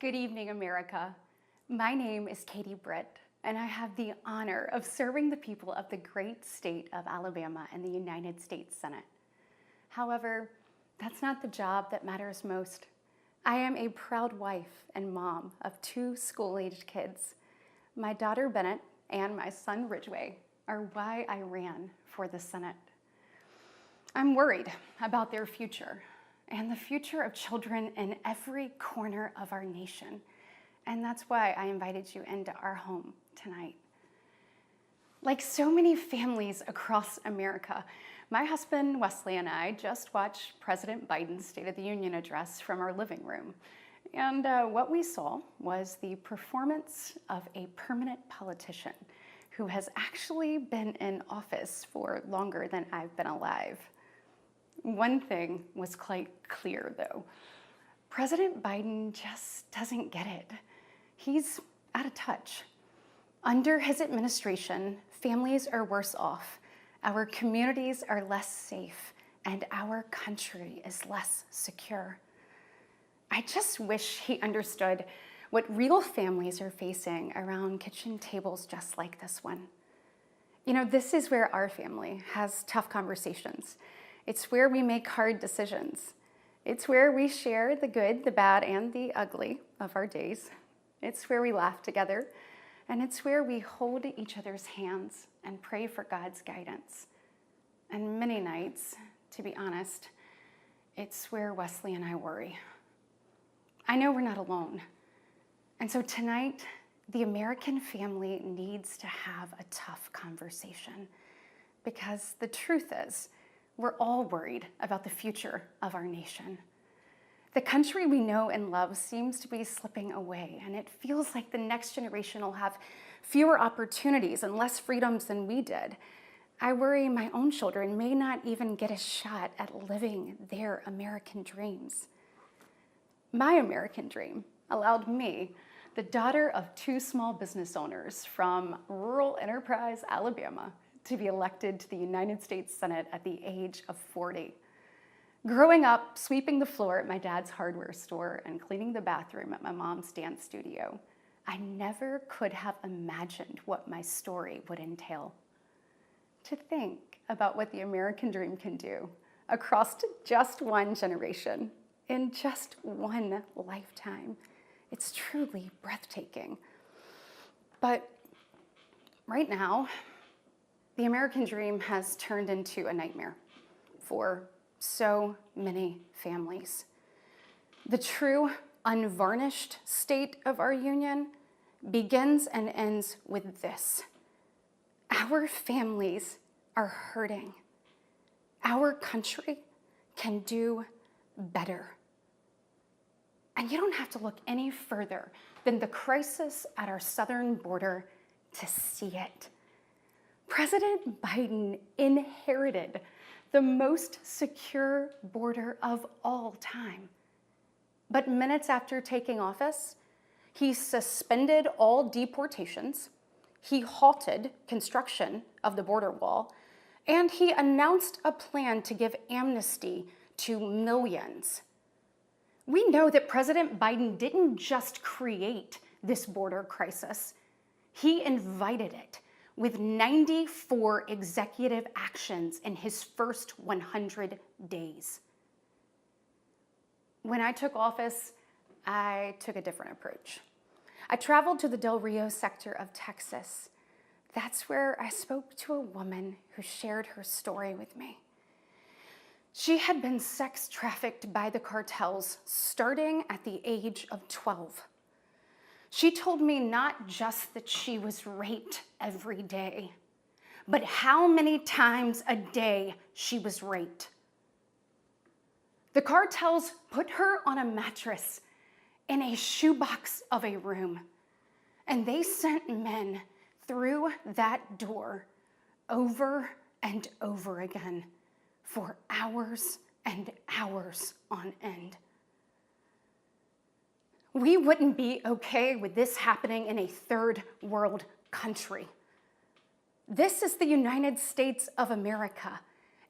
Good evening, America. My name is Britt, and I have the honor of serving the people of the great state of Alabama in the United States Senate. However, that's not the job that matters most. I am a proud wife and mom of two school-aged kids. My daughter Bennett and my son Ridgway are why I ran for the Senate. I'm worried about their future and the future of children in every corner of our nation. And that's why I invited you into our home tonight. Like so many families across America, my husband Wesley and I just watched President Biden's State of the Union address from our living room. And what we saw was the performance of a permanent politician who has actually been in office for longer than I've been alive. One thing was quite clear, though. President Biden just doesn't get it. He's out of touch. Under his administration, families are worse off, our communities are less safe, and our country is less secure. I just wish he understood what real families are facing around kitchen tables just like this one. You know, this is where our family has tough conversations. It's where we make hard decisions. It's where we share the good, the bad, and the ugly of our days. It's where we laugh together, and it's where we hold each other's hands and pray for God's guidance. And many nights, to be honest, it's where Wesley and I worry. I know we're not alone. And so tonight, the American family needs to have a tough conversation, because the truth is, we're all worried about the future of our nation. The country we know and love seems to be slipping away, and it feels like the next generation will have fewer opportunities and less freedoms than we did. I worry my own children may not even get a shot at living their American dreams. My American dream allowed me, the daughter of two small business owners from rural Enterprise, Alabama, to be elected to the United States Senate at the age of 40. Growing up, sweeping the floor at my dad's hardware store and cleaning the bathroom at my mom's dance studio, I never could have imagined what my story would entail. To think about what the American dream can do across just one generation, in just one lifetime, it's truly breathtaking. But right now, the American dream has turned into a nightmare for so many families. The true, unvarnished state of our union begins and ends with this. Our families are hurting. Our country can do better. And you don't have to look any further than the crisis at our southern border to see it. President Biden inherited the most secure border of all time. But minutes after taking office, he suspended all deportations, he halted construction of the border wall, and he announced a plan to give amnesty to millions. We know that President Biden didn't just create this border crisis, he invited it with 94 executive actions in his first 100 days. When I took office, I took a different approach. I traveled to the Del Rio sector of Texas. That's where I spoke to a woman who shared her story with me. She had been sex trafficked by the cartels starting at the age of 12. She told me not just that she was raped every day, but how many times a day she was raped. The cartels put her on a mattress in a shoebox of a room, and they sent men through that door over and over again for hours and hours on end. We wouldn't be okay with this happening in a third world country. This is the United States of America,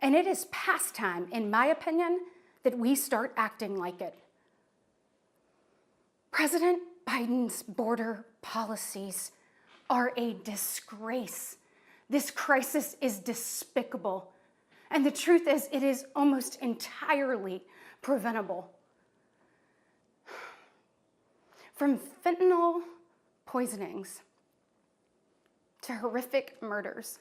and it is past time, in my opinion, that we start acting like it. President Biden's border policies are a disgrace. This crisis is despicable. And the truth is, it is almost entirely preventable. From fentanyl poisonings to horrific murders,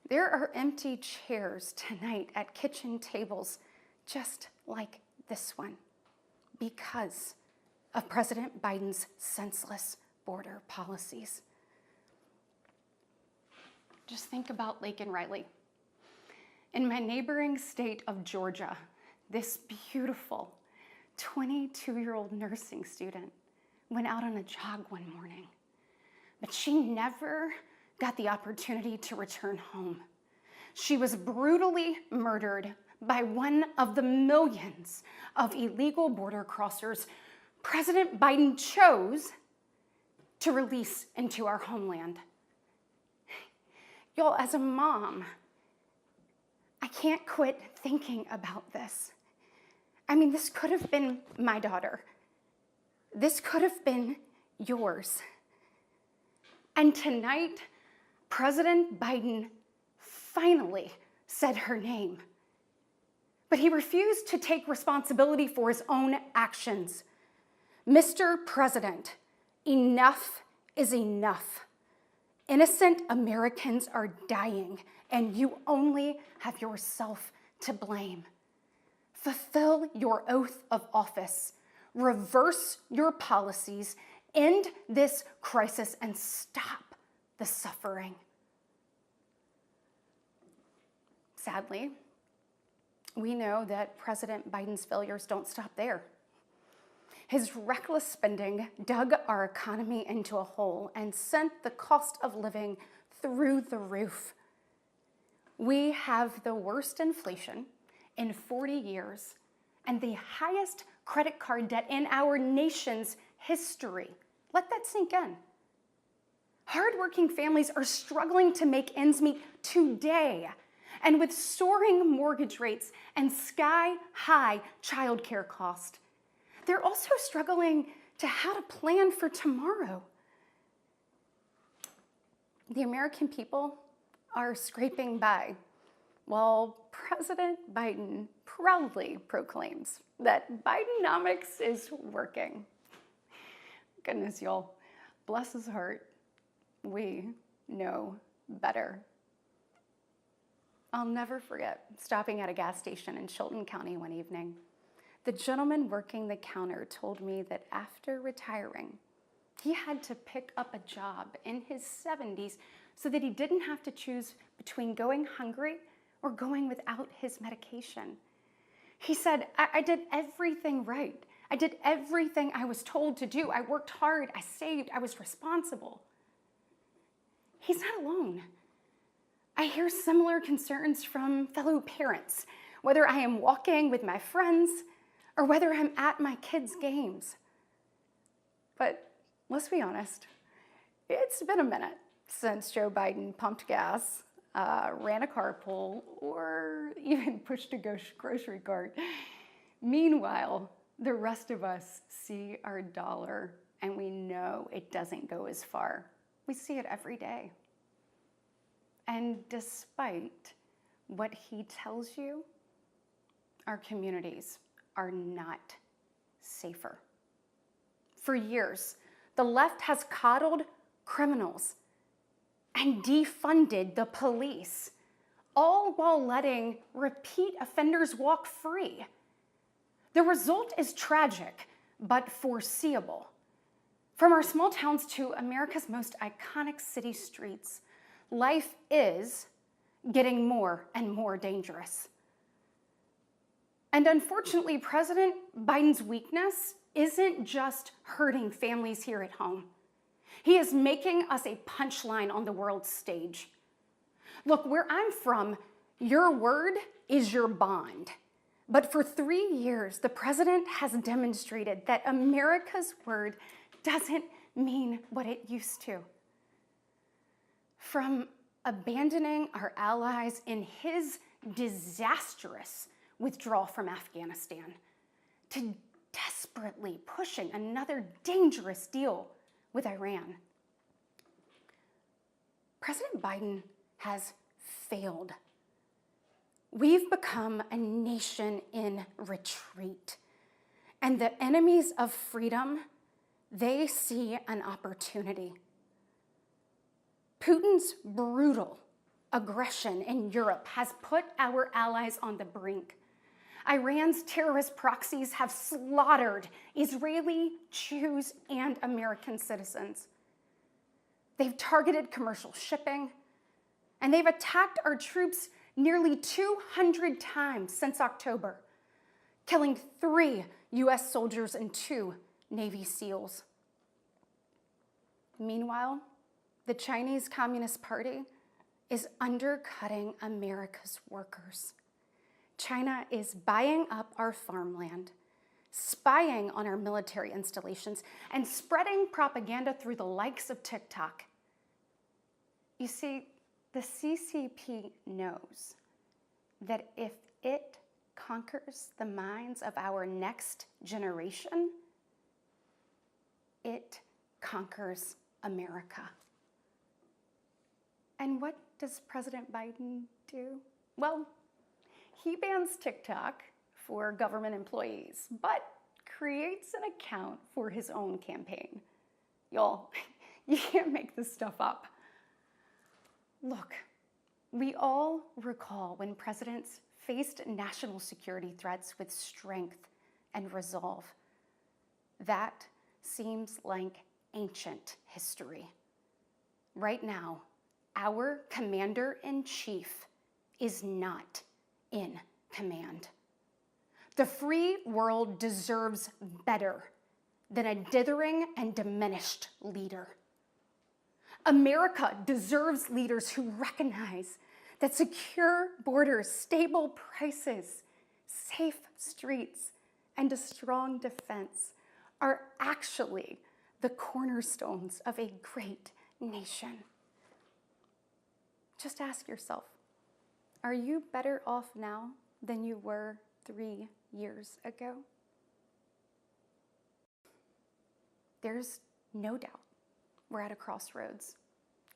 there are empty chairs tonight at kitchen tables just like this one because of President Biden's senseless border policies. Just think about Laken Riley. In my neighboring state of Georgia, this beautiful 22-year-old nursing student went out on a jog one morning, but she never got the opportunity to return home. She was brutally murdered by one of the millions of illegal border crossers President Biden chose to release into our homeland. Y'all, as a mom, I can't quit thinking about this. I mean, this could have been my daughter. This could have been yours. And tonight, President Biden finally said her name. But he refused to take responsibility for his own actions. Mr. President, enough is enough. Innocent Americans are dying, and you only have yourself to blame. Fulfill your oath of office. Reverse your policies. End this crisis and stop the suffering. Sadly, we know that President Biden's failures don't stop there. His reckless spending dug our economy into a hole and sent the cost of living through the roof. We have the worst inflation in 40 years and the highest credit card debt in our nation's history. Let that sink in. Hardworking families are struggling to make ends meet today, and with soaring mortgage rates and sky-high childcare costs, they're also struggling to how to plan for tomorrow. The American people are scraping by while President Biden proudly proclaims that Bidenomics is working. Goodness, y'all, bless his heart, we know better. I'll never forget stopping at a gas station in Chilton County one evening. The gentleman working the counter told me that after retiring, he had to pick up a job in his 70s so that he didn't have to choose between going hungry or going without his medication. He said, I did everything right. I did everything I was told to do. I worked hard, I saved, I was responsible. He's not alone. I hear similar concerns from fellow parents, whether I am walking with my friends or whether I'm at my kids' games. But let's be honest, it's been a minute since Joe Biden pumped gas, ran a carpool, or even pushed a grocery cart. Meanwhile, the rest of us see our dollar and we know it doesn't go as far. We see it every day. And despite what he tells you, our communities are not safer. For years, the left has coddled criminals and defunded the police, all while letting repeat offenders walk free. The result is tragic, but foreseeable. From our small towns to America's most iconic city streets, life is getting more and more dangerous. And unfortunately, President Biden's weakness isn't just hurting families here at home. He is making us a punchline on the world stage. Look, where I'm from, your word is your bond. But for 3 years, the president has demonstrated that America's word doesn't mean what it used to. From abandoning our allies in his disastrous withdrawal from Afghanistan to desperately pushing another dangerous deal with Iran. President Biden has failed. We've become a nation in retreat, and the enemies of freedom, they see an opportunity. Putin's brutal aggression in Europe has put our allies on the brink. Iran's terrorist proxies have slaughtered Israeli, Jews, and American citizens. They've targeted commercial shipping, and they've attacked our troops nearly 200 times since October, killing 3 U.S. soldiers and 2 Navy SEALs. Meanwhile, the Chinese Communist Party is undercutting America's workers. China is buying up our farmland, spying on our military installations, and spreading propaganda through the likes of TikTok. You see, the CCP knows that if it conquers the minds of our next generation, it conquers America. And what does President Biden do? Well, he bans TikTok for government employees, but creates an account for his own campaign. Y'all, you can't make this stuff up. Look, we all recall when presidents faced national security threats with strength and resolve. That seems like ancient history. Right now, our commander-in-chief is not in command. The free world deserves better than a dithering and diminished leader. America deserves leaders who recognize that secure borders, stable prices, safe streets, and a strong defense are actually the cornerstones of a great nation. Just ask yourself, are you better off now than you were 3 years ago? There's no doubt we're at a crossroads,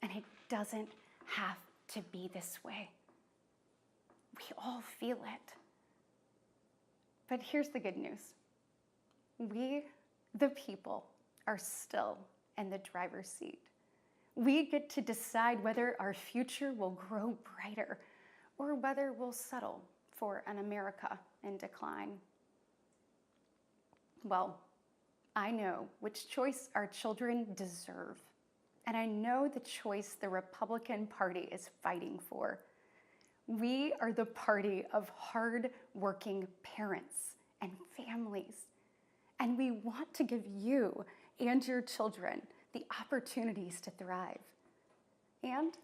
and it doesn't have to be this way. We all feel it. But here's the good news. We, the people, are still in the driver's seat. We get to decide whether our future will grow brighter or whether we'll settle for an America in decline. Well, I know which choice our children deserve, and I know the choice the Republican Party is fighting for. We are the party of hard-working parents and families, and we want to give you and your children the opportunities to thrive. And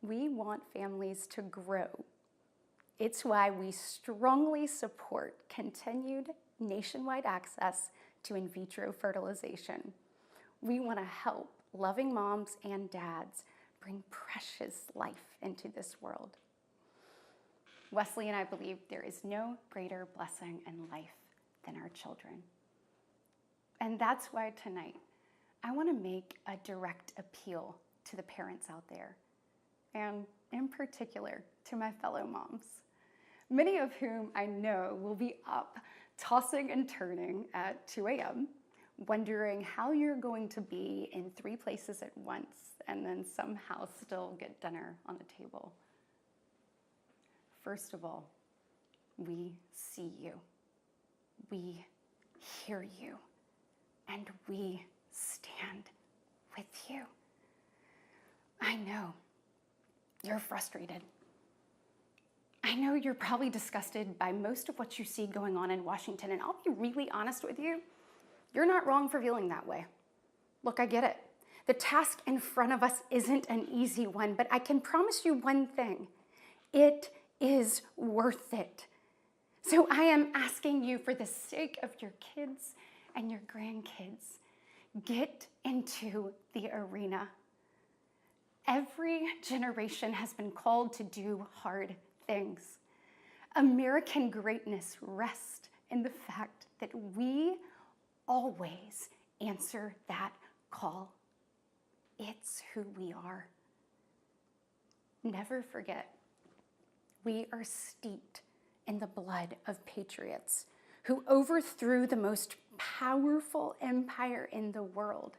we want families to grow. It's why we strongly support continued nationwide access to in vitro fertilization. We want to help loving moms and dads bring precious life into this world. Wesley and I believe there is no greater blessing in life than our children. And that's why tonight, I want to make a direct appeal to the parents out there, and in particular to my fellow moms, many of whom I know will be up tossing and turning at 2 a.m., wondering how you're going to be in 3 places at once and then somehow still get dinner on the table. First of all, we see you, we hear you, and we stand with you. I know you're frustrated. I know you're probably disgusted by most of what you see going on in Washington, and I'll be really honest with you, you're not wrong for feeling that way. Look, I get it. The task in front of us isn't an easy one, but I can promise you one thing. It is worth it. So I am asking you, for the sake of your kids and your grandkids, get into the arena. Every generation has been called to do hard things. American greatness rests in the fact that we always answer that call. It's who we are. Never forget, we are steeped in the blood of patriots who overthrew the most powerful empire in the world.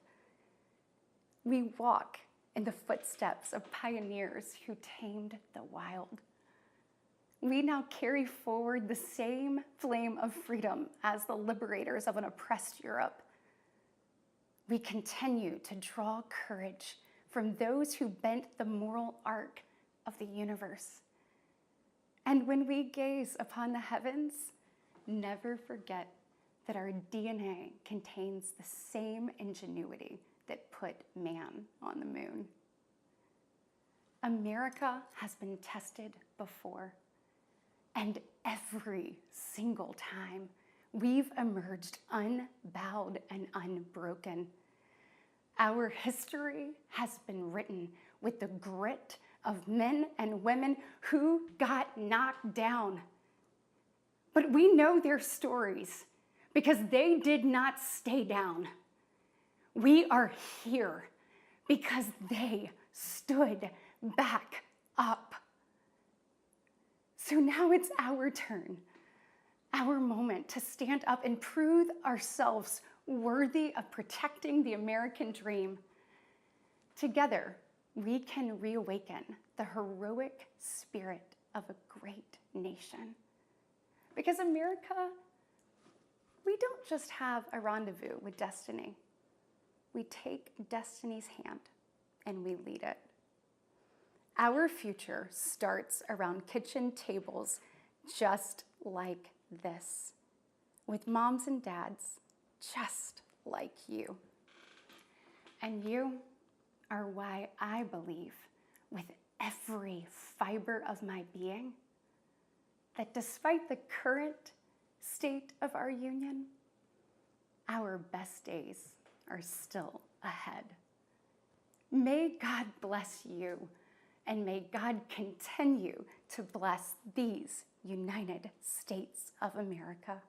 We walk in the footsteps of pioneers who tamed the wild. We now carry forward the same flame of freedom as the liberators of an oppressed Europe. We continue to draw courage from those who bent the moral arc of the universe. And when we gaze upon the heavens, never forget that our DNA contains the same ingenuity that put man on the moon. America has been tested before, and every single time we've emerged unbowed and unbroken. Our history has been written with the grit of men and women who got knocked down. But we know their stories because they did not stay down. We are here because they stood back up. So now it's our turn, our moment to stand up and prove ourselves worthy of protecting the American dream. Together, we can reawaken the heroic spirit of a great nation. Because America, we don't just have a rendezvous with destiny. We take destiny's hand and we lead it. Our future starts around kitchen tables just like this, with moms and dads just like you. And you are why I believe with every fiber of my being that despite the current state of our union, our best days are still ahead. May God bless you, and may God continue to bless these United States of America.